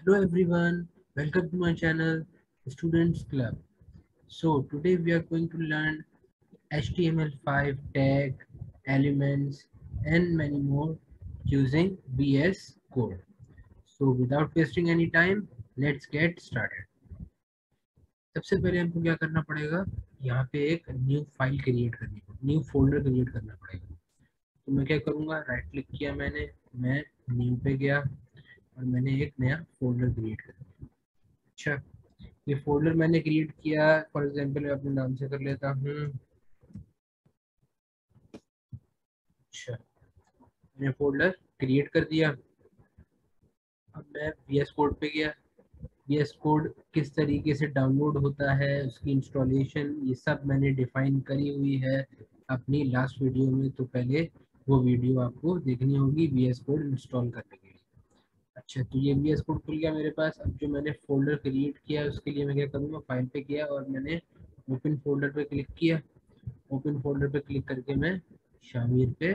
Hello everyone, welcome to my channel Students Club. So today we are going to learn HTML5 tag, elements and many more using VS Code. So without wasting any time, let's get started. सबसे पहले हमको क्या करना पड़ेगा, यहाँ पे एक new file create करनी पड़ेगी, न्यू फोल्डर क्रिएट करना पड़ेगा। तो मैं क्या करूँगा, राइट क्लिक किया मैंने, मैं न्यू पे गया और मैंने एक नया फोल्डर क्रिएट कर दिया। अच्छा, ये फोल्डर मैंने क्रिएट किया, फॉर एग्जांपल मैं अपने नाम से कर लेता हूँ। अच्छा, मैंने फोल्डर क्रिएट कर दिया। अब मैं VS कोड पे गया। VS कोड किस तरीके से डाउनलोड होता है, उसकी इंस्टॉलेशन, ये सब मैंने डिफाइन करी हुई है अपनी लास्ट वीडियो में। तो पहले वो वीडियो आपको देखनी होगी VS कोड इंस्टॉल करने के लिए। अच्छा, तो ये VS कोड खुल गया मेरे पास। अब जो मैंने फोल्डर क्रिएट किया उसके लिए मैं क्या करूँगा, फाइल पे गया और मैंने ओपन फोल्डर पे क्लिक किया। ओपन फोल्डर पे क्लिक करके मैं शामिर पे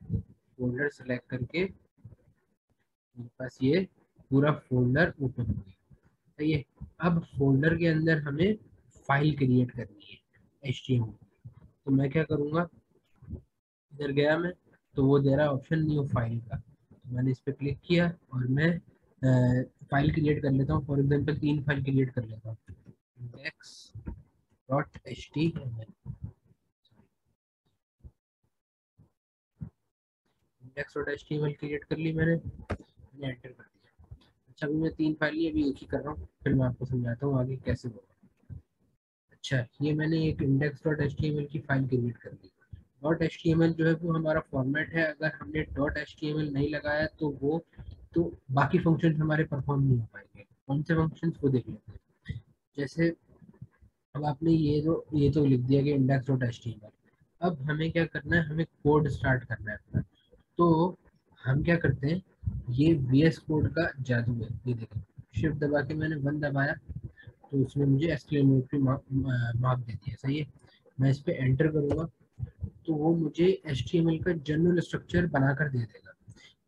फोल्डर सेलेक्ट करके मेरे पास ये पूरा फोल्डर ओपन हो गया। सही है। अब फोल्डर के अंदर हमें फाइल क्रिएट करनी है HTML। तो मैं क्या करूँगा, इधर गया मैं, तो वो दे रहा ऑप्शन न्यू फाइल का। तो मैंने इस पर क्लिक किया और मैं फाइल क्रिएट कर लेता हूँ। फॉर एग्जाम्पल 3 फाइल क्रिएट कर लेता हूँ। index.html क्रिएट कर ली मैंने एंटर कर दिया। अच्छा, अभी मैं 3 फाइल ही अभी एक ही कर रहा हूँ, फिर मैं आपको समझाता हूँ आगे कैसे होगा। अच्छा, ये मैंने एक index.html की फाइल क्रिएट कर दी। .html जो है वो हमारा फॉर्मेट है। अगर हमने .html नहीं लगाया तो वो तो बाकी फंक्शन हमारे परफॉर्म नहीं हो पाएंगे। कौन से फंक्शन वो देख लेते हैं। जैसे अब आपने ये तो लिख दिया कि index.html। अब हमें क्या करना है, हमें कोड स्टार्ट करना है अपना। तो हम क्या करते हैं, ये VS कोड का जादू है। ये देखो, शिफ्ट दबा के मैंने 1 दबाया तो उसने मुझे एक्सक्लेमेटरी मार्क दे दिया। सही है। मैं इस पे एंटर करूँगा तो वो मुझे HTML का जनरल स्ट्रक्चर बनाकर दे देगा।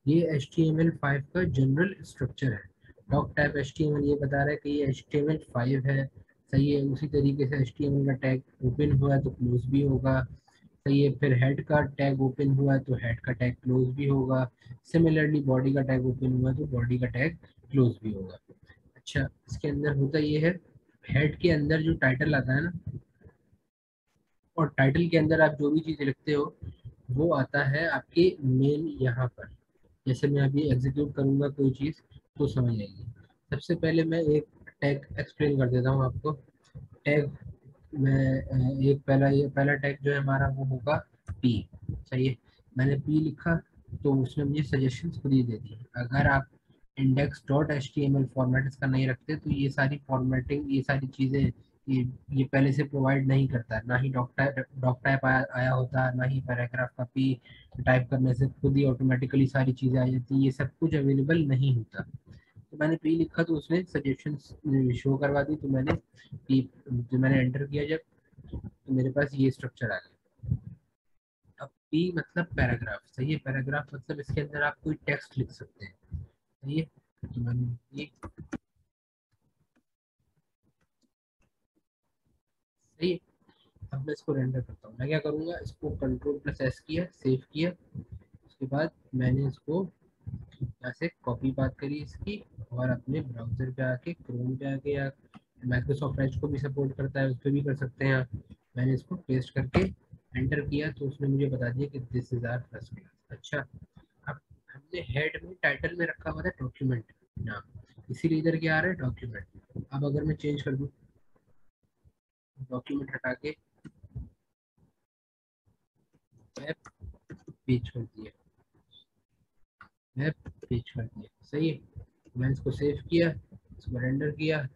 ये HTML5 का जनरल स्ट्रक्चर है। डॉक टाइप HTML ये बता रहा है कि ये HTML5 है। सही है। उसी तरीके से HTML का टैग ओपन हुआ है तो क्लोज भी होगा। सही है। फिर हेड का टैग ओपन हुआ है तो हेड का टैग क्लोज भी होगा। सिमिलरली बॉडी का टैग ओपन हुआ है तो बॉडी का टैग क्लोज भी होगा। अच्छा, इसके अंदर होता ये है, हेड के अंदर जो टाइटल आता है ना, और टाइटल के अंदर आप जो भी चीज़ लिखते हो वो आता है आपके मेन यहाँ पर। जैसे मैं अभी एग्जीक्यूट करूँगा कोई चीज़ तो समझ आएगी। सबसे पहले मैं एक टैग एक्सप्लेन कर देता हूँ आपको। टैग में एक पहला टैग जो है हमारा वो होगा पी। सही है। मैंने पी लिखा तो उसने मुझे सजेशंस खुद ही दे दी। अगर आप index.html फॉर्मेट इसका नहीं रखते तो ये सारी फॉर्मेटिंग, ये सारी चीज़ें ये पहले से प्रोवाइड नहीं करता। ना ही डॉक टाइप आया होता, ना ही पैराग्राफ का पी टाइप करने से खुद ही ऑटोमेटिकली सारी चीज़ें आ जाती, ये सब कुछ अवेलेबल नहीं होता। तो मैंने पी लिखा तो उसने सजेशंस शो करवा दी। तो पी जो मैंने एंटर किया जब, तो मेरे पास ये स्ट्रक्चर आ गया। अब पी मतलब पैराग्राफ। सही है। पैराग्राफ मतलब इसके अंदर आप कोई टेक्स्ट लिख सकते हैं। सही है। तो मैंने ये सही है। अब मैं इसको रेंडर करता हूँ। मैं क्या करूँगा, इसको Ctrl+S किया, सेव किया। उसके बाद मैंने इसको यहाँ से कॉपी बात करी इसकी, और अपने ब्राउजर पे आके, क्रोम पे आके, या माइक्रोसॉफ्ट एज को भी सपोर्ट करता है, उस पर भी कर सकते हैं आप। मैंने इसको पेस्ट करके एंटर किया तो उसने मुझे बता दिया कि this is our first class. अच्छा, अब हमने हेड में टाइटल में रखा हुआ था डॉक्यूमेंट नाम, इसीलिए इधर क्या आ रहा है, डॉक्यूमेंट। अब अगर मैं चेंज कर दूँ, डॉक्यूमेंट हटा के वेब पेज कर दिया, वेब पेज कर दिया। सही है। मैंने इसको सेव किया, इसको रेंडर किया।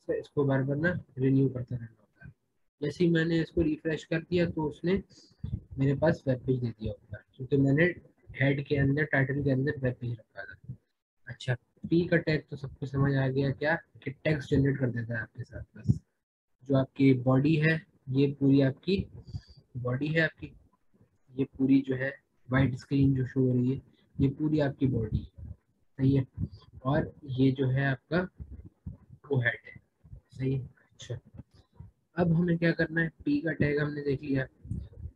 इसको बार बार ना रिन्यू करते रहना होता है। जैसे ही मैंने इसको रिफ्रेश कर दिया तो उसने मेरे पास वेब पेज दे दिया ऊपर, क्योंकि मैंने हेड के अंदर, टाइटल के अंदर वेब पेज रखा था। अच्छा, पी का टैग तो सबको समझ आ गया क्या, कि टेक्स्ट जनरेट कर देता है आपके साथ। बस जो आपकी बॉडी है, ये पूरी आपकी बॉडी है आपकी, ये पूरी जो है वाइट स्क्रीन जो शो हो रही है, ये पूरी आपकी बॉडी है। सही है। और ये जो है आपका वो हेड है, सही है। अच्छा, अब हमें क्या करना है, पी का टैग हमने देख लिया,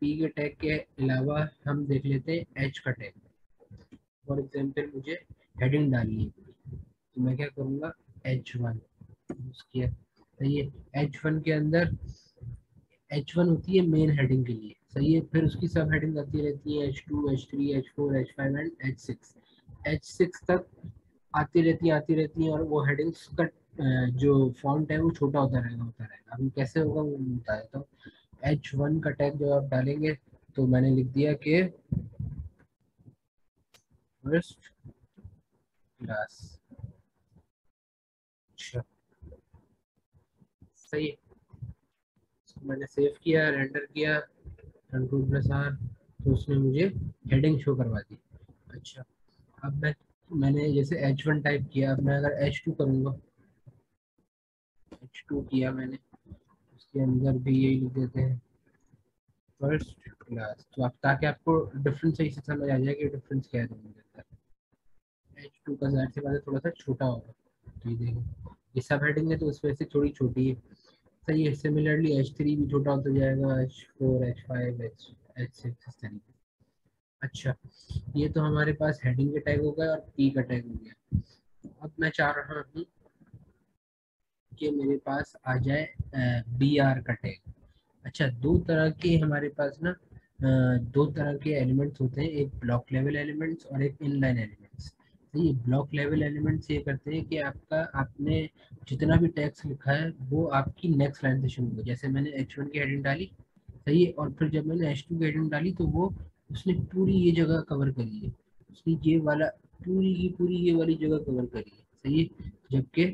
पी के टैग के अलावा हम देख लेते हैं एच का टैग। फॉर एग्जाम्पल मुझे हेडिंग डालनी है, तो मैं क्या करूँगा, H1 यूज किया, सही है। H1 के अंदर H1 होती है मेन हेडिंग के लिए, सही है। फिर उसकी सब हेडिंग आती रहती है H2, H3, H4, H5 and H6। H6 तक आती रहती हैं, और वो हेडिंग्स का जो फॉन्ट है वो छोटा होता रहेगा। अभी कैसे होगा वो बताया। तो H1 का टैग जो आप डालेंगे, तो मैंने लिख दिया कि फर्स्ट क्लास। अच्छा, सही है। इसको मैंने सेव किया, रेंडर किया, Ctrl+R, तो उसने मुझे हेडिंग शो करवा दी। अच्छा, अब मैंने जैसे H1 टाइप किया, अब मैं अगर H2 करूँगा, H2 किया मैंने, उसके अंदर भी यही लिख देते हैं फर्स्ट क्लास, तो आप ताकि आपको डिफरेंस सही से समझ आ जाए कि डिफरेंस क्या है दोनों के अंदर। H2 का जाहिर सी बात है थोड़ा सा छोटा होगा, तो ये देखिए ये सब हेडिंग है तो उस वजह से थोड़ी छोटी है, सही है। सिमिलरली H3 भी छोटा होता जाएगा, H4, H5, H6 इस तरीके। अच्छा, ये तो हमारे पास हेडिंग के टैग हो गए और पी का टैग हो गया। अब मैं चाह रहा हूँ कि मेरे पास आ जाए बी आर का टैग। अच्छा, दो तरह के हमारे पास ना दो तरह के एलिमेंट्स होते हैं, एक ब्लॉक लेवल एलिमेंट्स और एक इनलाइन एलिमेंट्स। तो ये ब्लॉक लेवल एलिमेंट्स ये करते हैं कि आपका आपने जितना भी टेक्स्ट लिखा है वो आपकी नेक्स्ट लाइन से शुरू हो, जैसे मैंने H1 की हेडिंग डाली, सही है, और फिर जब मैंने H2 की हेडिंग डाली तो वो उसने पूरी ये जगह कवर करी है, उसने ये वाला पूरी की पूरी ये वाली जगह कवर करी है, सही है। जबकि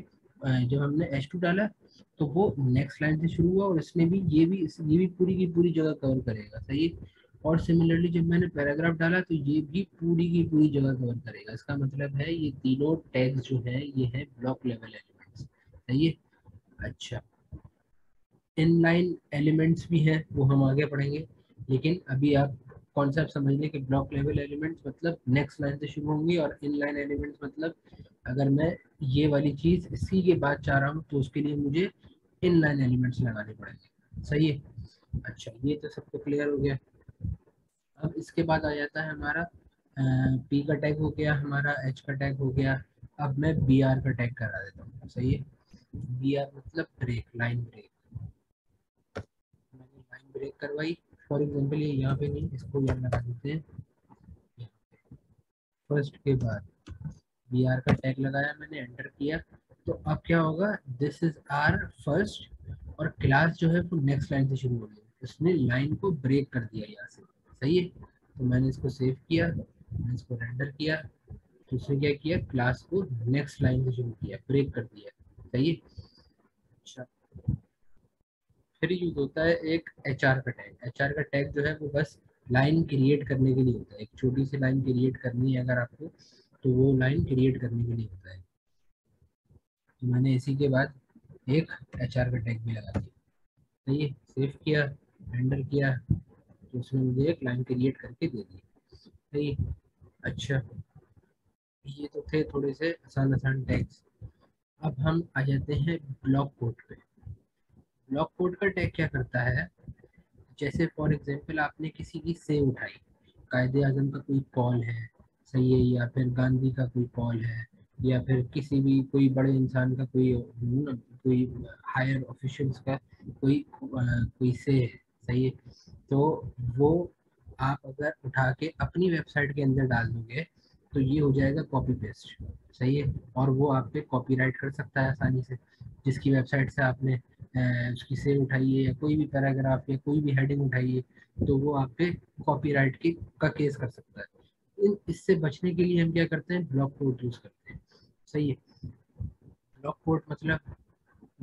जब हमने H2 डाला तो वो नेक्स्ट लाइन से शुरू हुआ, और इसने भी ये भी पूरी की पूरी जगह कवर करेगा, सही है। और सिमिलरली जब मैंने पैराग्राफ डाला तो ये भी पूरी की पूरी जगह कवर करेगा। इसका मतलब है ये तीनों टैग्स जो है ये है ब्लॉक लेवल एलिमेंट्स, सही है। अच्छा, इनलाइन एलिमेंट्स भी हैं, वो हम आगे पढ़ेंगे, लेकिन अभी आप कॉन्सेप्ट समझ लें कि ब्लॉक लेवल एलिमेंट्स मतलब नेक्स्ट लाइन से शुरू होंगी, और इनलाइन एलिमेंट्स मतलब अगर मैं ये वाली चीज इसी के बाद चाह रहा हूँ तो उसके लिए मुझे इनलाइन एलिमेंट्स लगाने पड़ेंगे, सही है। अच्छा, ये तो सबको क्लियर हो गया। अब इसके बाद आ जाता है हमारा पी का टैग हो गया, हमारा एच का टैग हो गया। अब मैं बी आर का टैग करा देता हूँ, सही है। बी आर मतलब ब्रेक, लाइन ब्रेक। मैंने लाइन ब्रेक करवाई, फॉर एग्जाम्पल ये यहाँ पे नहीं, इसको यहाँ लगा देते हैं। फर्स्ट के बाद बी आर का टैग लगाया मैंने, एंटर किया, तो अब क्या होगा, दिस इज आर फर्स्ट, और क्लास जो है वो नेक्स्ट लाइन से शुरू हो गई, उसने लाइन को ब्रेक कर दिया यहाँ से, सही है। तो मैंने इसको सेव किया, मैंने इसको रेंडर किया, तो उसने क्या किया, क्लास को नेक्स्ट लाइन से शुरू किया, ब्रेक कर दिया, सही है। अच्छा, फिर यूज होता है एक एच आर का टैग। एच आर का टैग जो है वो बस लाइन क्रिएट करने के लिए होता है, एक छोटी सी लाइन क्रिएट करनी है अगर आपको, तो वो लाइन क्रिएट करने के लिए होता है। तो मैंने इसी के बाद एक एच आर का टैग भी लगा दिया, सही है। सेव किया, रेंडर किया, तो उसने मुझे एक लाइन क्रिएट करके दे दी, सही है। अच्छा, ये तो थे थोड़े से आसान आसान टैग्स। अब हम आ जाते हैं ब्लॉक कोड पे। ब्लॉक कोड का टैग क्या करता है, जैसे फॉर एग्जांपल आपने किसी की सेव उठाई, कायदे आजम का कोई कॉल है, सही है, या फिर गांधी का कोई कॉल है, या फिर किसी भी कोई बड़े इंसान का कोई हायर ऑफिशियल्स का कोई से है, सही है। तो वो आप अगर उठा के अपनी वेबसाइट के अंदर डाल दोगे तो ये हो जाएगा कॉपी पेस्ट, सही है। और वो आप पे कॉपीराइट कर सकता है आसानी से, जिसकी वेबसाइट से आपने उसकी सेव उठाई है, या कोई भी पैराग्राफ या कोई भी हेडिंग उठाई है, तो वो आप पे कॉपीराइट की का केस कर सकता है। इससे बचने के लिए हम क्या करते हैं, ब्लॉक कोड यूज करते हैं, सही है। ब्लॉक कोड मतलब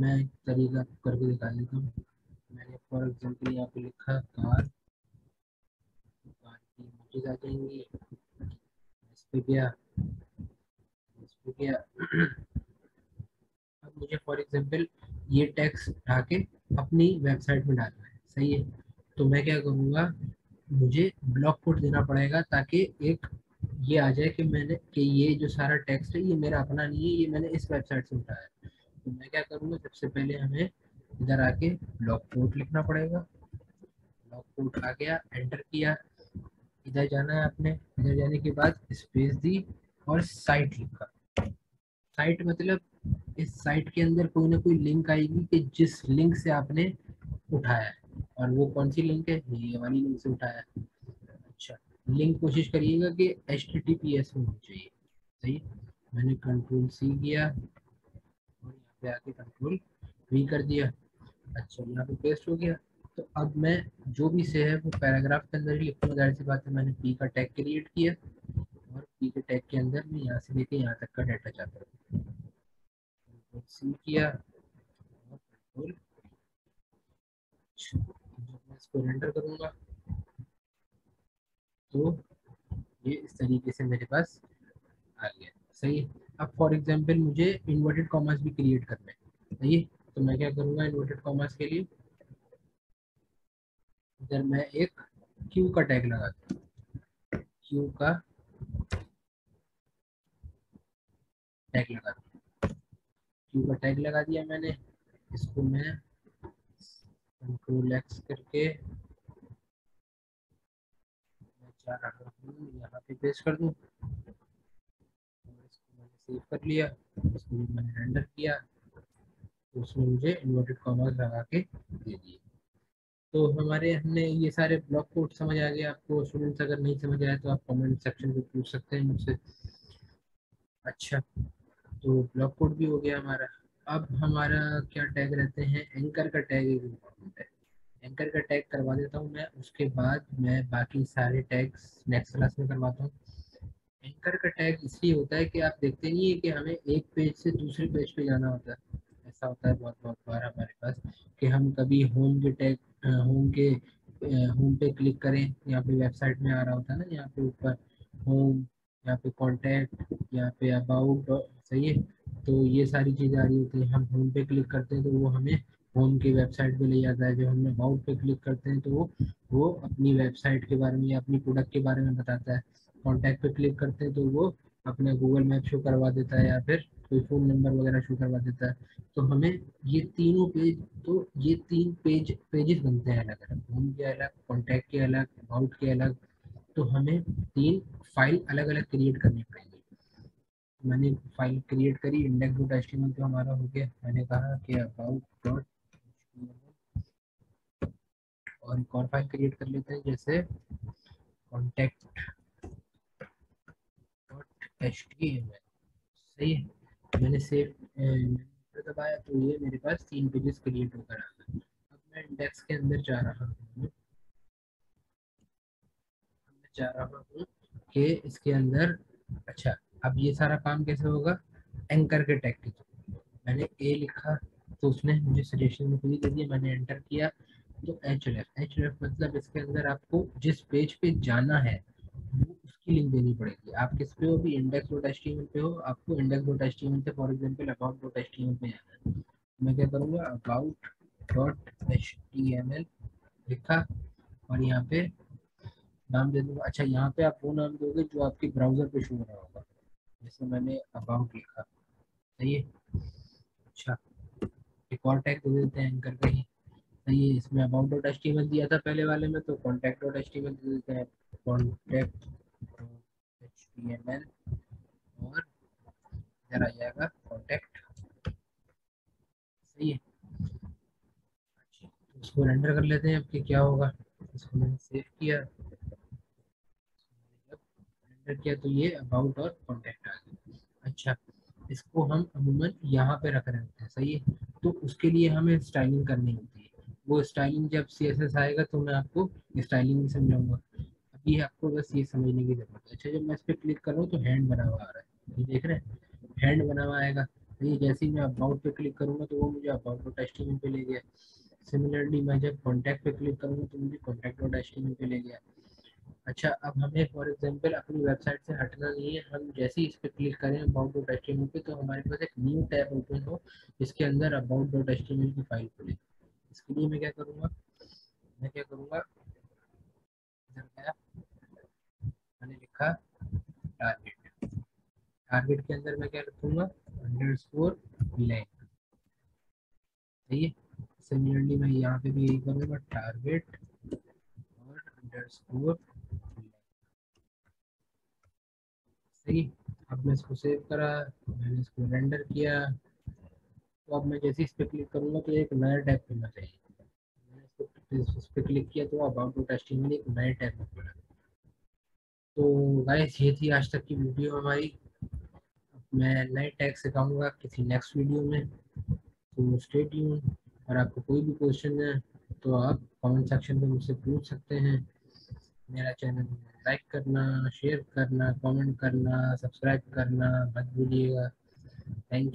मैं एक तरीका करके दिखा देता हूँ। मैंने फॉर एग्जाम्पल यहाँ पे लिखा कार, कार की इमेजेस आ जाएंगी, इस पे गया, इस पे गया। अब मुझे फॉर एग्जांपल ये टेक्स्ट उठा के अपनी वेबसाइट में डालना है, सही है। तो मैं क्या करूँगा, मुझे ब्लॉक कोड देना पड़ेगा ताकि एक ये आ जाए कि ये जो सारा टेक्स्ट है ये मेरा अपना नहीं है, ये मैंने इस वेबसाइट से उठाया है। तो मैं क्या करूँगा, सबसे पहले हमें इधर आके ब्लॉक कोड लिखना पड़ेगा। ब्लॉक कोड आ गया, एंटर किया, इधर जाना है आपने, इधर जाने के बाद स्पेस दी और साइट लिखा। साइट मतलब इस साइट के अंदर कोई ना कोई लिंक आएगी कि जिस लिंक से आपने उठाया है, और वो कौन सी लिंक है, ये वाली लिंक से उठाया है। अच्छा, लिंक कोशिश करिएगा कि HTTPS में होनी चाहिए। सही, मैंने कंट्रोल C किया और यहाँ पे आके कंट्रोल V कर दिया। अच्छा, यहाँ पे पेस्ट हो गया। तो अब मैं जो भी से है वो पैराग्राफ के अंदर ही लिखूंगा, जाहिर सी बात है। मैंने P का टैग क्रिएट किया और P के टैग के अंदर मैं यहाँ से लेके यहाँ तक का डाटा चाहता हूँ, कंट्रोल C किया और कंट्रोल। जब मैं इसको रेंडर करूंगा तो ये इस तरीके से मेरे पास आ गया। सही है। अब फॉर एग्जांपल मुझे इन्वर्टेड कॉमर्स भी क्रिएट करना है। सही है, तो मैं क्या करूंगा, इन्वर्टेड कॉमर्स के लिए इधर मैं एक क्यू का टैग लगा दूँ। क्यू का टैग लगा दूँ, क्यू का टैग लगा दिया मैंने। इसको मैं कंट्रोल X करके मैं चाह रहा हूँ यहाँ पे पेस्ट कर दूँ। इसको मैंने सेव कर लिया, इसको भी मैंने रेंडर किया, तो उसमें मुझे इन्वर्टेड कॉमर्स लगा के दे दिए। तो हमने ये सारे ब्लॉक कोड समझ आ गया आपको। स्टूडेंट्स अगर नहीं समझ आया तो आप कमेंट सेक्शन पे पूछ सकते हैं मुझसे। अच्छा, तो ब्लॉक कोड भी हो गया हमारा। अब हमारा क्या टैग रहते हैं, एंकर का टैग एक इम्पोर्टेंट है। एंकर का टैग करवा देता हूँ मैं, उसके बाद मैं बाकी सारे टैग्स नेक्स्ट क्लास में करवाता हूँ। एंकर का टैग इसलिए होता है कि आप देखते नहीं है कि हमें एक पेज से दूसरे पेज पे जाना होता है। ऐसा होता है बहुत बहुत बार हमारे पास कि हम कभी होम के टैग, होम के होम पे क्लिक करें, यहाँ पे वेबसाइट में आ रहा होता है ना, यहाँ पे ऊपर होम, यहाँ पे कॉन्टैक्ट, यहाँ पे अबाउट। सही है, तो ये सारी चीज़ें आ रही होती है। हम होम पे क्लिक करते हैं तो वो हमें होम की वेबसाइट पे ले जाता है। जब हम अबाउट पे क्लिक करते हैं तो वो अपनी वेबसाइट के बारे में या अपनी प्रोडक्ट के बारे में बताता है। कॉन्टैक्ट पे क्लिक करते हैं तो वो अपना गूगल मैप शो करवा देता है या फिर कोई फ़ोन नंबर वगैरह शो करवा देता है। तो हमें ये तीनों पेज, तो ये तीन पेजेस बनते हैं अलग अलग, होम के अलग, कॉन्टैक्ट के अलग, अबाउट के अलग। तो हमें तीन फाइल अलग अलग क्रिएट करनी पड़ेगी। मैंने फाइल क्रिएट करी, index dot H T M L तो हमारा हो गया। मैंने कहा कि अबाउट डॉट, और एक और फाइल क्रिएट कर लेते हैं जैसे contact dot H T M L. सही है, मैंने सेव दबाया तो ये मेरे पास तीन पेजेस क्रिएट होकर आ गए। अब मैं इंडेक्स के अंदर जा रहा हूँ, मैं जा रहा हूँ कि इसके अंदर। अच्छा, अब ये सारा काम कैसे होगा, एंकर के टैग के थ्रू। मैंने ए लिखा तो उसने मुझे सजेशन में खुद दे दिया, मैंने एंटर किया तो एच मतलब इसके अंदर आपको जिस पेज पे जाना है वो उसकी लिंक देनी पड़ेगी। आप किस पे हो भी, index dot H T M L पे हो, आपको index dot H T M L से for example about dot H T M L पे जाना है। मैं क्या करूँगा, about dot H T M L लिखा और यहाँ पे नाम दे दूंगा। अच्छा, यहाँ पे आप वो नाम दोगे जो आपके ब्राउजर पे शो हो रहा होगा, जैसे मैंने अबाउट लिखा। सही है। अच्छा, एक और टैग दे देते हैं एंकर का ही। सही है, इसमें about dot H T M L दिया था पहले वाले में, तो contact dot H T M L दे देते हैं, contact H T M L. और इधर आ जाएगा कॉन्टैक्ट। सही है। अच्छा, तो इसको रेंडर कर लेते हैं अब कि क्या होगा। इसको मैंने सेव किया, रेंडर किया तो ये अबाउट और कॉन्टैक्ट आ गया। अच्छा, इसको हम अमूमन यहाँ पे रख रहे होते हैं। सही है, तो उसके लिए हमें स्टाइलिंग करनी होती है। वो स्टाइलिंग जब CSS आएगा तो मैं आपको स्टाइलिंग भी समझाऊंगा। अभी आपको बस ये समझने की जरूरत है। अच्छा, जब मैं इस पर क्लिक कर रहा हूँ तो हैंड बना हुआ आ रहा है, ये देख रहे हैं, हैंड बना हुआ आएगा। तो ये जैसे ही मैं अबाउट पे क्लिक करूंगा तो वो मुझे अबाउट डॉट एचटीएमएल पे ले गया। सिमिलरली मैं जब कॉन्टैक्ट पे क्लिक करूंगा तो मुझे कॉन्टैक्ट डॉट एचटीएमएल पे ले गया। अच्छा, अब हमें फॉर एग्जांपल अपनी वेबसाइट से हटना नहीं है। हम जैसे ही इस पर क्लिक करें अबाउट डॉट एचटीएमएल पे तो हमारे पास एक न्यू टैब ओपन हो जिसके अंदर अबाउट डॉट एचटीएमएल की फाइल खुले। इसके लिए मैं क्या करूँगा, मैं क्या करूँगा, इधर गया, मैंने लिखा टारगेट। टारगेट के अंदर मैं क्या रखूंगा, अंडरस्कोर लैंग। सही है। सिमिलरली मैं यहाँ पे भी यही करूँगा, टारगेट और अंडरस्कोर। सही। अब मैं इसको सेव करा, मैंने इसको रेंडर किया। तो अब मैं जैसे इस पर क्लिक करूँगा तो एक नया टैब खुलना चाहिए। मैंने इस पर क्लिक किया तो अबाउट डॉट एचटीएमएल एक नए टैब में खुला। तो गाइस ये थी आज तक की वीडियो हमारी। मैं नए टैग सिखाऊंगा किसी नेक्स्ट वीडियो में, तो स्टे ट्यून। और आपको कोई भी क्वेश्चन है तो आप कमेंट सेक्शन में मुझसे पूछ सकते हैं। मेरा चैनल लाइक करना, शेयर करना, कमेंट करना, सब्सक्राइब करना मत भूलिएगा। थैंक